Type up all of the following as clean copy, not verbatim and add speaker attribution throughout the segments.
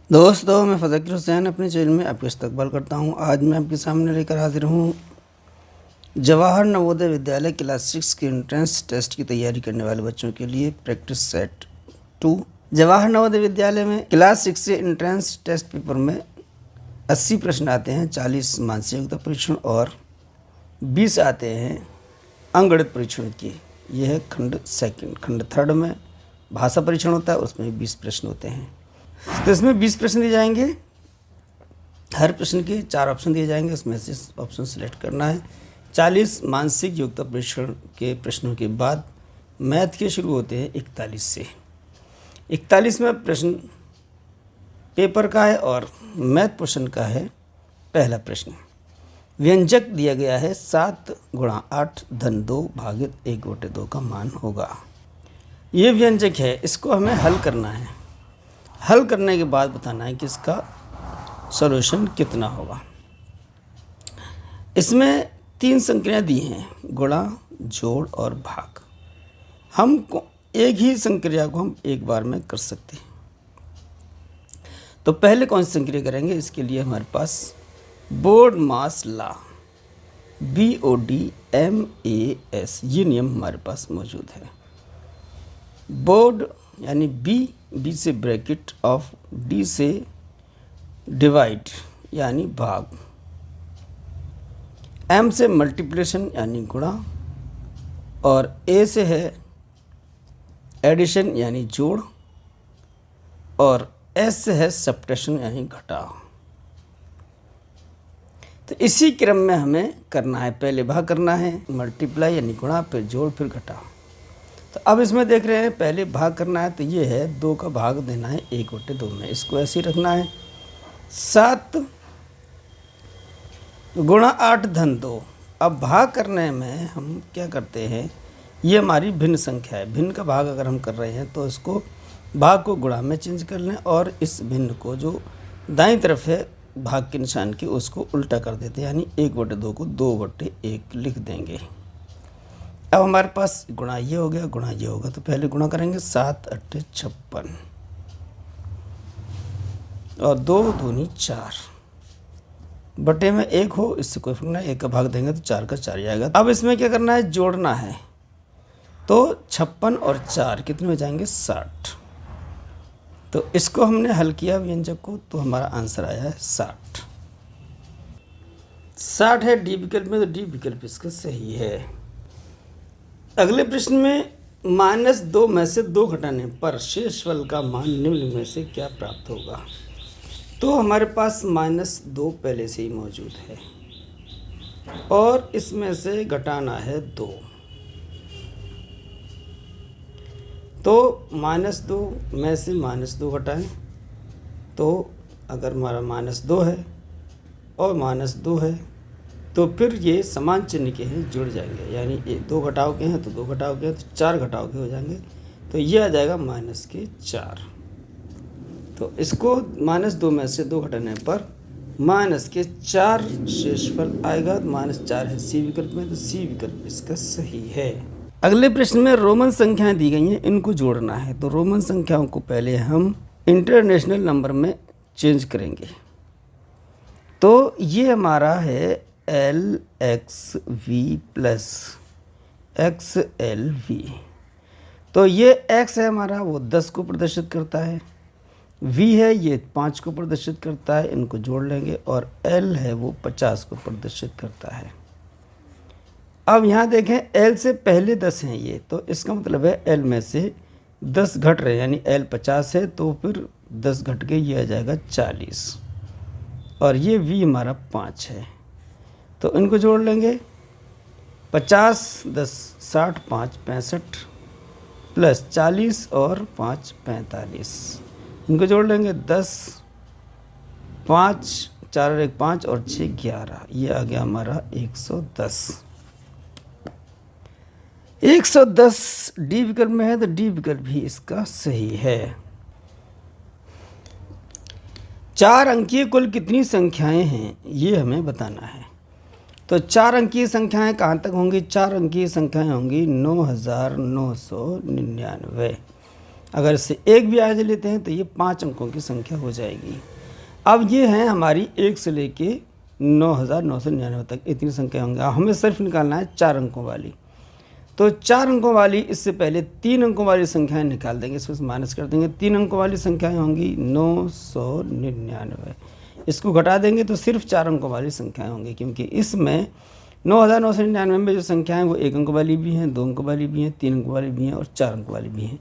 Speaker 1: दोस्तों, मैं फ़ज़ाकिर हुसैन अपने चैनल में आपका इस्तकबाल करता हूं। आज मैं आपके सामने लेकर हाजिर हूं जवाहर नवोदय विद्यालय क्लास 6 के एंट्रेंस टेस्ट की तैयारी करने वाले बच्चों के लिए प्रैक्टिस सेट 2। जवाहर नवोदय विद्यालय में क्लास 6 से एंट्रेंस टेस्ट पेपर में 80 प्रश्न आते हैं, 40 मानसिक योग्यता परीक्षण और 20 आते हैं अंकगणित परीक्षण की। यह है खंड सेकंड। खंड थर्ड में भाषा परीक्षण होता है, उसमें 20 प्रश्न होते हैं। तो इसमें 20 प्रश्न दिए जाएंगे। हर प्रश्न के 4 ऑप्शन दिए जाएंगे, उसमें से ऑप्शन सेलेक्ट करना है। 40 मानसिक योग्यता परीक्षण के प्रश्नों के बाद मैथ के शुरू होते हैं 41 से। 41वां प्रश्न पेपर का है और मैथ पोर्शन का है। पहला प्रश्न, व्यंजक दिया गया है 7 × 8 धन 2 भागित 1/2 का मान होगा। ये व्यंजक है, इसको हमें हल करना है। हल करने के बाद बताना है कि इसका सॉल्यूशन कितना होगा। इसमें 3 संख्याएं दी हैं, गुणा, जोड़ और भाग। हम एक ही संक्रिया को हम एक बार में कर सकते हैं। तो पहले कौन सी संक्रिया करेंगे, इसके लिए हमारे पास बोर्ड मास लॉ BODMAS ये नियम हमारे पास मौजूद है। बोर्ड यानी बी से ब्रैकेट ऑफ, डी से डिवाइड यानी भाग, एम से मल्टीप्लिकेशन यानी गुणा और ए से है एडिशन यानी जोड़ और एस से है सब्ट्रैक्शन यानी घटाव। तो इसी क्रम में हमें करना है। पहले भाग करना है, मल्टीप्लाई यानी गुणा, फिर जोड़, फिर घटाव। तो अब इसमें देख रहे हैं पहले भाग करना है, तो ये है 2 का भाग देना है 1/2 में। इसको ऐसे ही रखना है। 7 × 8 धन 2। अब भाग करने में हम क्या करते हैं, ये हमारी भिन्न संख्या है। भिन्न का भाग अगर हम कर रहे हैं तो इसको भाग को गुणा में चेंज कर लें और इस भिन्न को जो दाईं तरफ है भाग के निशान की उसको उल्टा कर देते हैं, यानी 1/2 को 2/1 लिख देंगे। अब हमारे पास गुणा ये हो गया, गुणा ये होगा। तो पहले गुणा करेंगे 7 × 8 = 56 और 2 दूनी 4 बटे में 1 हो, इससे कोई फर्क नहीं। 1 का भाग देंगे तो 4 का 4 ही आएगा। अब इसमें क्या करना है, जोड़ना है। तो 56 और 4 कितने हो जाएंगे, 60। तो इसको हमने हल किया व्यंजक को, तो हमारा आंसर आया है 60। 60 है डी विकल्प में, तो डी विकल्प इसका सही है। अगले प्रश्न में -2 में से 2 घटाने पर शेषफल का मान निम्न में से क्या प्राप्त होगा। तो हमारे पास -2 पहले से ही मौजूद है और इसमें से घटाना है 2। तो -2 में से -2 घटाएं, तो अगर हमारा -2 है और -2 है तो फिर ये समान चिन्ह के हैं, जुड़ जाएंगे। यानी 2 घटाव के हैं तो 2 घटाव के हैं, तो 4 घटाव के हो जाएंगे। तो ये आ जाएगा -4। तो इसको -2 में से 2 घटाने पर -4 शेषफल आएगा। -4 है सी विकल्प में, तो सी विकल्प इसका सही है। अगले प्रश्न में रोमन संख्याएं दी गई हैं, इनको जोड़ना है। तो रोमन संख्याओं को पहले हम इंटरनेशनल नंबर में चेंज करेंगे। तो ये हमारा है LXV + XLV। तो ये X है हमारा, वो 10 को प्रदर्शित करता है। V है ये 5 को प्रदर्शित करता है, इनको जोड़ लेंगे। और L है वो 50 को प्रदर्शित करता है। अब यहाँ देखें L से पहले 10 हैं ये, तो इसका मतलब है L में से 10 घट रहे हैं, यानी L 50 है तो फिर 10 घट के ये आ जाएगा 40। और ये V हमारा 5 है, तो इनको जोड़ लेंगे। 50 10 60 5 65 प्लस 40 और 5 45, इनको जोड़ लेंगे। 10 5 4 और 1 5 और 6 11, ये आ गया हमारा 110। 110 डी विकल्प में है, तो डी विकल्प भी इसका सही है। 4 अंकीय कुल कितनी संख्याएं हैं, ये हमें बताना है। तो 4 अंकीय संख्याएं कहाँ तक होंगी, 4 अंकीय संख्याएं होंगी 9999। अगर इससे एक भी आज लेते हैं तो ये 5 अंकों की संख्या हो जाएगी। अब ये हैं हमारी 1 से लेके 9,999 तक इतनी संख्या होंगी। हमें सिर्फ निकालना है 4 अंकों वाली। तो 4 अंकों वाली, इससे पहले 3 अंकों वाली संख्याएं निकाल देंगे, इसमें से माइनस कर देंगे। 3 अंकों वाली संख्याएं होंगी 999, इसको घटा देंगे तो सिर्फ 4 अंकों वाली संख्याएं होंगी, क्योंकि इसमें 9,999 में जो संख्याएं वो 1 अंक वाली भी हैं, 2 अंक वाली भी हैं, 3 अंक वाली भी हैं और 4 अंक वाली भी हैं।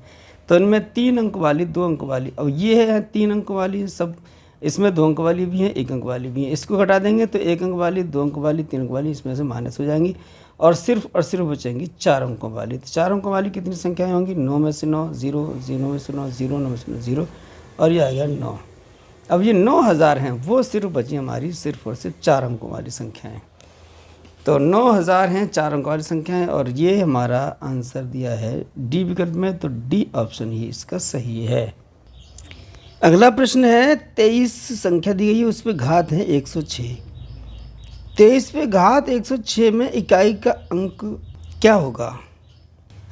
Speaker 1: तो इनमें 3 अंक वाली, 2 अंक वाली और ये है 3 अंक वाली, सब इसमें 2 अंक वाली भी हैं, 1 अंक वाली भी हैं। इसको घटा देंगे तो 1 अंक वाली, 2 अंक वाली, 3 अंक वाली इसमें से माइनस हो जाएंगी और सिर्फ बचेंगी 4 अंकों वाली। तो 4 अंकों वाली कितनी संख्याएं होंगी? 9 में से 9, 0, 0 में से 9, 0, 9 में से 9, 0 और ये आ गया 9। अब ये 9,000 हैं, वो सिर्फ बची हमारी सिर्फ और सिर्फ 4 अंकों वाली संख्याएं। तो 9,000 हैं 4 अंकों वाली संख्याएं और ये हमारा आंसर दिया है डी विकल्प में। तो डी ऑप्शन ही इसका सही है। अगला प्रश्न है 23 संख्या दी गई है, उस पर घात है 106। 23 पे घात 106 में इकाई का अंक क्या होगा?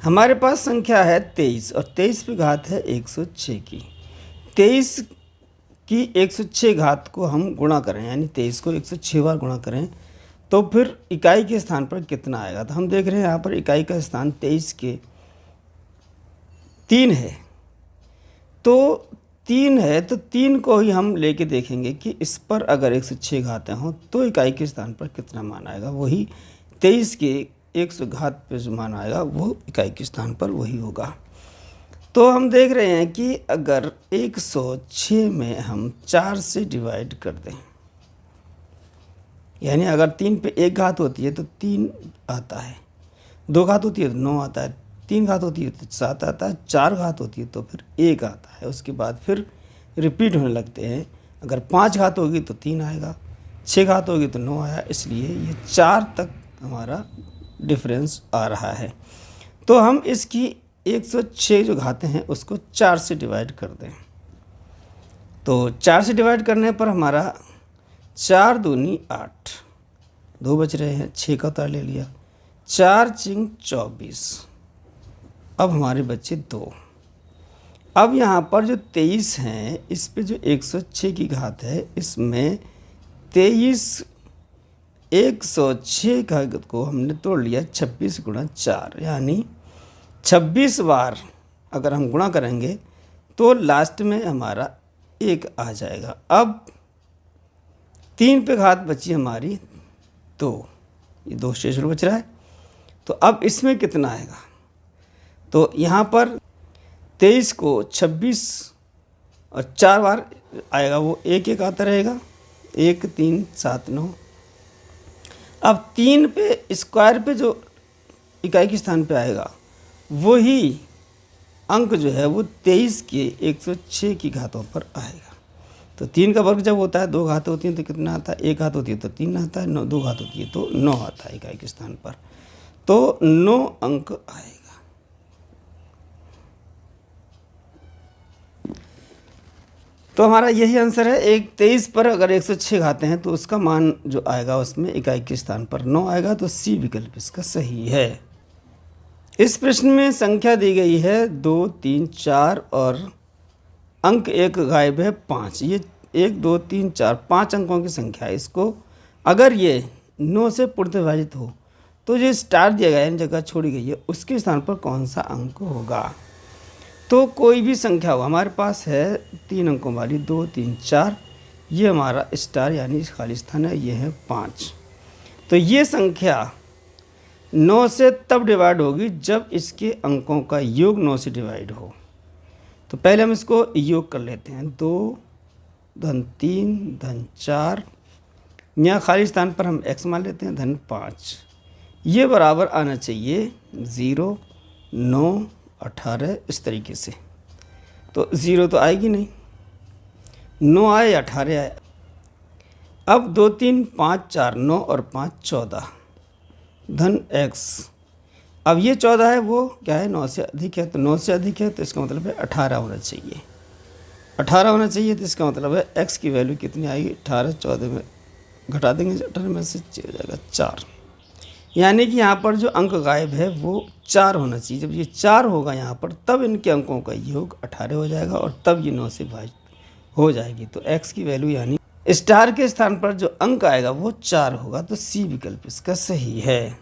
Speaker 1: हमारे पास संख्या है 23 और 23 पे घात है 106 की। 23 की 106 घात को हम गुणा करें, यानी 23 को 106 बार गुणा करें तो फिर इकाई के स्थान पर कितना आएगा? तो हम देख रहे हैं यहाँ पर इकाई का स्थान 23 के 3 है। तो 3 है तो 3 को ही हम लेके देखेंगे कि इस पर अगर 106 घातें हों तो इकाई के स्थान पर कितना मान आएगा। वही 23 के 100 घात पे जो मान आएगा वो इकाई के स्थान पर वही होगा। तो हम देख रहे हैं कि अगर 106 में हम 4 से डिवाइड कर दें, यानी अगर 3 पे 1 घात होती है तो 3 आता है, 2 घात होती है तो 9 आता है, 3 घात होती है तो 7 आता है, 4 घात होती है तो फिर 1 आता है। उसके बाद फिर रिपीट होने लगते हैं। अगर 5 घात होगी तो 3 आएगा, 6 घात होगी तो 9 आया, इसलिए ये 4 तक हमारा डिफरेंस आ रहा है। तो हम इसकी 106 जो घातें हैं उसको 4 से डिवाइड कर दें। तो 4 से डिवाइड करने पर हमारा 4 दूनी 8, 2 बच रहे हैं, 6 का उतार ले लिया, 4 चिंग 24, अब हमारे बच्चे 2। अब यहाँ पर जो 23 हैं इस पे जो 106 की घात है इसमें 23 106 का को हमने तोड़ लिया 26 गुणा 4, यानी 26 बार अगर हम गुणा करेंगे तो लास्ट में हमारा 1 आ जाएगा। अब 3 पे घात बची हमारी 2, ये 2 शेष बच रहा है। तो अब इसमें कितना आएगा? तो यहाँ पर 23 को 26 और 4 बार आएगा, वो 1 आता रहेगा, 1 3 7 9। अब 3 पे स्क्वायर पे जो इकाई के स्थान पे आएगा वही अंक जो है वो 23 के 106 की घातों पर आएगा। तो 3 का वर्ग जब होता है 2 घात होती हैं तो कितना आता है? 1 घात होती है तो 3 आता है, 2 घात होती है तो 9 आता है इकाई के स्थान पर। तो 9 अंक आएगा। तो हमारा यही आंसर है। 23 पर अगर 106 घाते हैं तो उसका मान जो आएगा उसमें इकाई के स्थान पर 9 आएगा। तो सी विकल्प इसका सही है। इस प्रश्न में संख्या दी गई है 2 3 4 और अंक 1 गायब है 5। ये 1 2 3 4 5 अंकों की संख्या है। इसको अगर ये 9 से पूर्ण विभाजित हो तो जो स्टार दिया गया है, जगह छोड़ी गई है, उसके स्थान पर कौन सा अंक होगा? तो कोई भी संख्या हो, हमारे पास है 3 अंकों वाली 2 3 4, ये हमारा स्टार यानी खाली स्थान है, ये है 5। तो ये संख्या 9 से तब डिवाइड होगी जब इसके अंकों का योग 9 से डिवाइड हो। तो पहले हम इसको योग कर लेते हैं। 2 धन 3 धन 4, यहाँ खाली स्थान पर हम x मान लेते हैं, धन 5। ये बराबर आना चाहिए 0 9 18 इस तरीके से। तो 0 तो आएगी नहीं, 9 आए 18 आए। अब 2 3 5 4 9 और 5 14 धन x। अब ये 14 है वो क्या है? 9 से अधिक है। तो 9 से अधिक है तो इसका मतलब है 18 होना चाहिए। 18 होना चाहिए तो इसका मतलब है x की वैल्यू कितनी आएगी? 18 14 में घटा देंगे, 18 में से हो जाएगा 4। यानी कि यहाँ पर जो अंक गायब है वो 4 होना चाहिए। जब ये 4 होगा यहाँ पर तब इनके अंकों का योग 18 हो जाएगा और तब ये 9 से विभाजित हो जाएगी। तो x की वैल्यू यानी स्टार के स्थान पर जो अंक आएगा वो 4 होगा। तो सी विकल्प इसका सही है।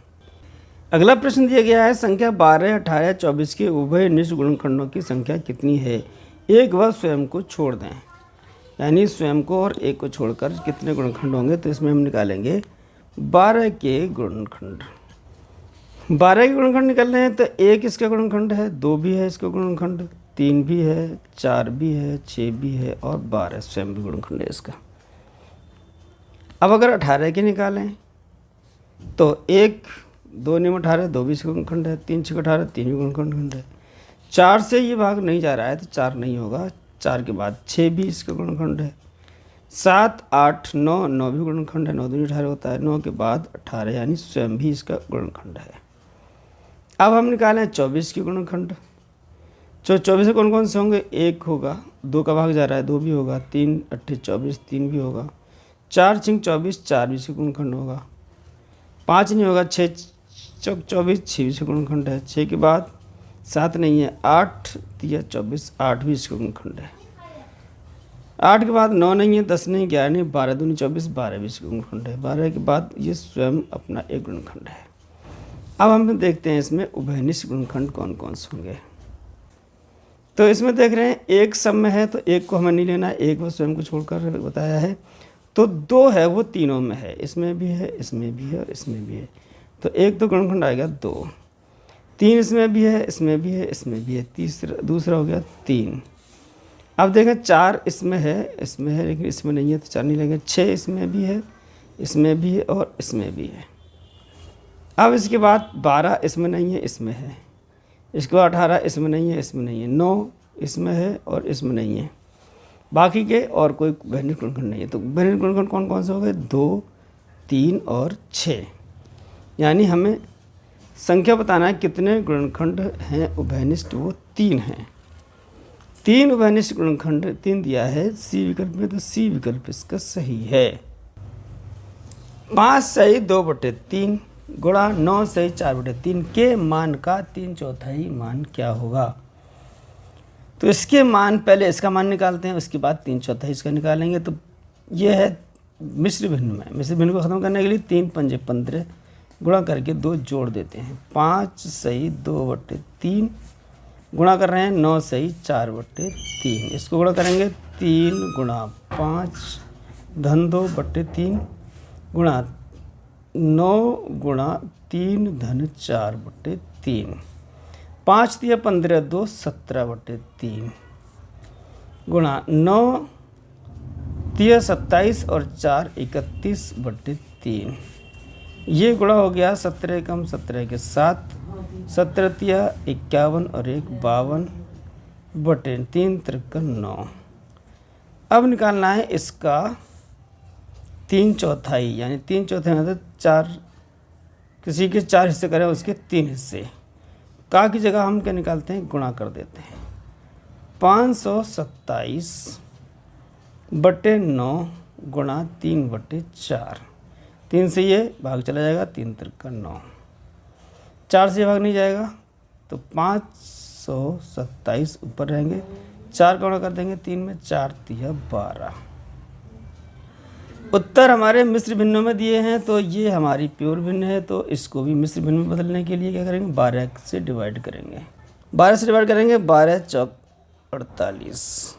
Speaker 1: अगला प्रश्न दिया गया है, संख्या 12, 18, 24 के उभय निश्च गुणनखंडों की संख्या कितनी है? एक व स्वयं को छोड़ दें। यानी स्वयं को और एक को छोड़कर कितने गुणनखंड होंगे? तो इसमें हम निकालेंगे 12 के गुणनखंड। 12 के गुणनखंड निकालने हैं तो 1 इसका गुणनखंड है, 2 भी है इसका गुणनखंड, 3 भी है, 4 भी है, 6 भी है और 12 स्वयं भी गुणनखंड है इसका। अब अगर 18 के निकालें तो 1 2 नियम 18, 2 भी इसका गुणनखंड है, 3 6 18, 3 भी गुणनखंड है। 4 से ये भाग नहीं जा रहा है तो 4 नहीं होगा। 4 के बाद 6 भी इसका गुणनखंड है, 7 8 9 9 भी गुणनखंड है, 9 दूनी 18 होता है, 9 के बाद 18 यानी स्वयं भी इसका गुणनखंड है। अब हम निकालें 24 की गुणनखंड। 24 कौन कौन से होंगे? 1 होगा, 2 का भाग जा रहा है 2 भी होगा, 3 8 24 3 भी होगा, 4 6 24 4 भी इसका गुणनखंड होगा, 5 नहीं होगा, 6 चौक 24 6 भी इसका गुणनखंड है, 6 के बाद 7 नहीं है, 8 3 24 8 भी इसका गुणनखंड है, 8 के बाद 9 नहीं है, 10 नहीं, 11 नहीं, 12 दूनी 24 12 भी इसका गुणनखंड है, 12 के बाद ये स्वयं अपना एक गुणनखंड है। अब हम देखते हैं इसमें उभयनिष्ठ गुणनखंड कौन कौन से होंगे। तो इसमें देख रहे हैं एक सब में है तो एक को हमें नहीं लेना है, एक वो स्वयं को छोड़कर बताया है। तो 2 है वो तीनों में है, इसमें भी है, इसमें भी है और इसमें भी है। तो एक तो गुणनखंड आएगा 2, 3 इसमें भी है, इसमें भी है, इसमें भी है, दूसरा हो गया 3। अब देखें 4 इसमें है लेकिन इसमें नहीं है तो 4 नहीं लेंगे। 6 इसमें भी है, इसमें भी है और इसमें भी है। अब इसके बाद 12 इसमें नहीं है, इसमें है। इसके बाद 18 इसमें नहीं है, इसमें नहीं है। 9 इसमें है और इसमें नहीं है। बाकी के और कोई उभयनिष्ठ गुणनखंड नहीं है। तो उभयनिष्ठ गुणनखंड कौन कौन से हो गए? 2 3 और 6। यानी हमें संख्या बताना है कितने गुणनखंड हैं उभयनिष्ठ, वो 3 हैं। 3 उभयनिष्ठ गुणनखंड 3 दिया है सी विकल्प में, तो सी विकल्प इसका सही है। 5 सही 2/3 गुणा 9 सही 4/3 के मान का 3/4 मान क्या होगा? तो इसके मान, पहले इसका मान निकालते हैं, उसके बाद 3/4 इसका निकालेंगे। तो ये है मिश्र भिन्न में। मिश्र भिन्न को ख़त्म करने के लिए 3 पंजे 15 गुणा करके 2 जोड़ देते हैं। 5 सही 2/3 गुणा कर रहे हैं 9 सही 4/3। इसको गुणा करेंगे 3 गुणा 5 धन 2/3 गुणा 9 गुणा 3 धन 4/3। 5 तिया 15 2 17/3 गुणा 9 तिया 27 और 4 31/3। ये गुणा हो गया 17 कम 17 के 7, 17 तिया 51 और 1 52/3 53 9। अब निकालना है इसका 3/4 यानी 3/4 मतलब 4, किसी के 4 हिस्से करें उसके 3 हिस्से। का की जगह हम क्या निकालते हैं? गुणा कर देते हैं। 527/9 गुणा 3/4। 3 से ये भाग चला जाएगा, 3 3 9। 4 से भाग नहीं जाएगा तो 527 ऊपर रहेंगे, 4 का गुणा कर देंगे 3 में, 4 तिया 12। उत्तर हमारे मिश्र भिन्नों में दिए हैं, तो ये हमारी प्योर भिन्न है। तो इसको भी मिश्र भिन्न में बदलने के लिए क्या करेंगे? 12 से डिवाइड करेंगे। 12 से डिवाइड करेंगे, 12 चौक 48।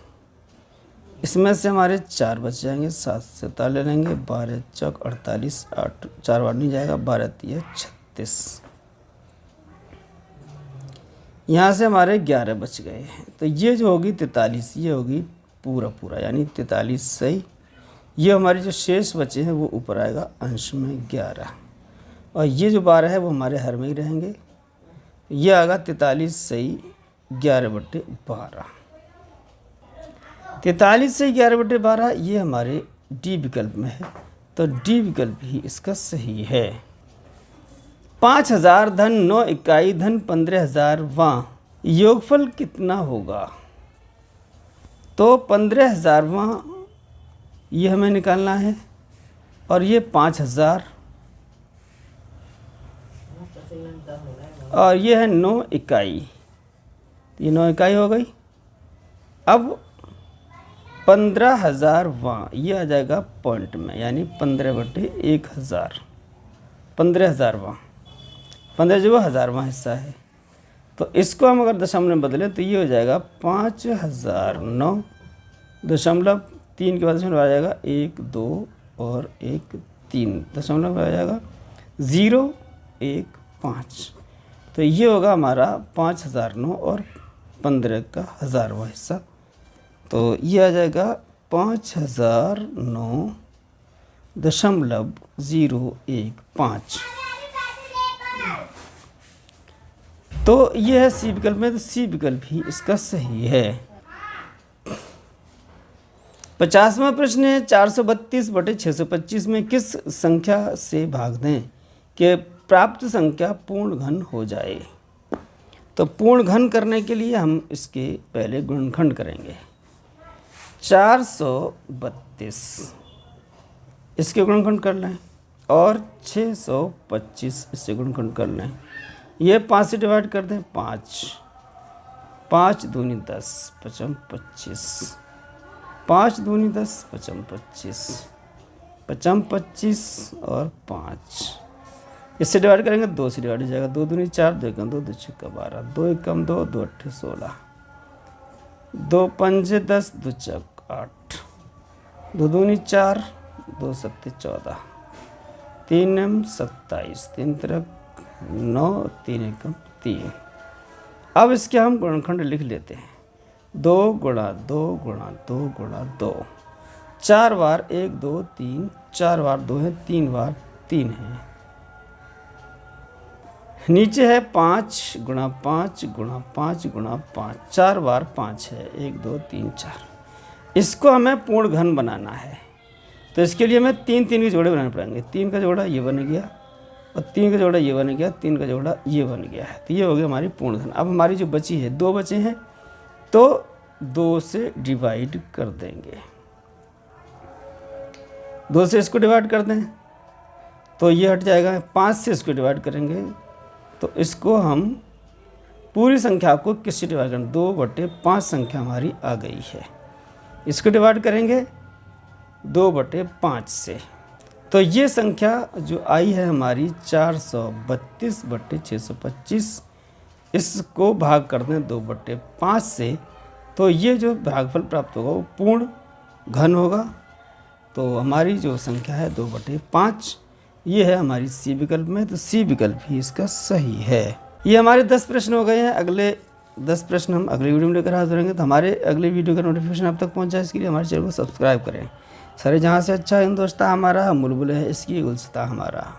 Speaker 1: इसमें से हमारे 4 बच जाएंगे, 7 से 4 ले लेंगे, 12 चौक 48, 8 4 बार नहीं जाएगा, 12 तिया 36। यहाँ से हमारे 11 बच गए हैं। तो ये जो होगी 43, ये होगी पूरा यानी 43 सही। ये हमारे जो शेष बचे हैं वो ऊपर आएगा अंश में 11, और ये जो 12 है वो हमारे हर में ही रहेंगे। ये आएगा 43 सही 11/12। 43 से 11/12 ये हमारे डी विकल्प में है, तो डी विकल्प ही इसका सही है। 5000 धन 9 इकाई धन 15,000वां योगफल कितना होगा? तो 15,000वां ये हमें निकालना है, और ये 5000 और ये है 9 इकाई, ये 9 इकाई हो गई। अब 15,000 वहाँ ये आ जाएगा पॉइंट में, यानी 15/1000, 15,000 वहाँ, 15 जो 1000वां हिस्सा है। तो इसको हम अगर दशमलव में बदलें तो ये हो जाएगा 5009.3 के बाद दशमलव आ जाएगा 1 2 और 1 3, दशमलव आ जाएगा 0 1 5। तो ये होगा हमारा 5009 और 15 का 1000वां हिस्सा। तो ये आ जाएगा 5009.015। तो ये है सी विकल्प में, तो सी विकल्प ही इसका सही है। 50वां प्रश्न है 432/625 में किस संख्या से भाग दें कि प्राप्त संख्या पूर्ण घन हो जाए। तो पूर्ण घन करने के लिए हम इसके पहले गुणनखंड करेंगे। 432 इसके गुणनखंड कर लें और 625 इससे गुणनखंड कर लें। ये 5 से डिवाइड कर दें, 5 5 दूनी 10 5 25, 5 दूनी 10 5 25, 5 25 और 5 इससे डिवाइड करेंगे, 2 से डिवाइड हो जाएगा, 2 दूनी 4, 2 एकम 2, 2 छक्का 12, 2 एकम 2, 2 अट्ठे 16, 2 पंजे 10, 2 चक 8, 2 दूनी 4, 2 सत्ते 14, 3 एम 27, 3 तिरक 9, 3 एकम 3। अब इसके हम गुणनखंड लिख लेते हैं। 2 गुणा 2 गुणा 2 गुणा 2, 4 बार 1 2 3, 4 बार 2 है, 3 बार 3 है। नीचे है 5 गुणा 5 गुणा 5 गुणा 5, 4 बार 5 है, 1 2 3 4। इसको हमें पूर्ण घन बनाना है, तो इसके लिए हमें 3 3 के जोड़े बनाने पड़ेंगे। 3 का जोड़ा ये बन गया और 3 का जोड़ा ये बन गया, 3 का जोड़ा ये बन गया है। तो ये हो गया हमारी पूर्ण घन। अब हमारी जो बची है 2 बचे हैं, तो 2 से डिवाइड कर देंगे, 2 से इसको डिवाइड कर दें तो ये हट जाएगा। 5 से इसको डिवाइड करेंगे तो इसको हम पूरी संख्या को किससे डिवाइड करें, 2/5 संख्या हमारी आ गई है। इसको डिवाइड करेंगे 2/5 से, तो ये संख्या जो आई है हमारी 432/625, इसको भाग कर दें 2/5 से, तो ये जो भागफल प्राप्त होगा वो पूर्ण घन होगा। तो हमारी जो संख्या है 2/5, ये है हमारी सी विकल्प में। तो सी विकल्प ही इसका सही है। ये हमारे 10 प्रश्न हो गए हैं। अगले 10 प्रश्न हम अगले वीडियो में लेकर हाजिर होंगे। तो हमारे अगले वीडियो का नोटिफिकेशन आप तक पहुंचा, इसके लिए हमारे चैनल को सब्सक्राइब करें। सारे जहाँ से अच्छा हिंदुस्तान हमारा, बुलबुल है इसकी गुलसिता हमारा।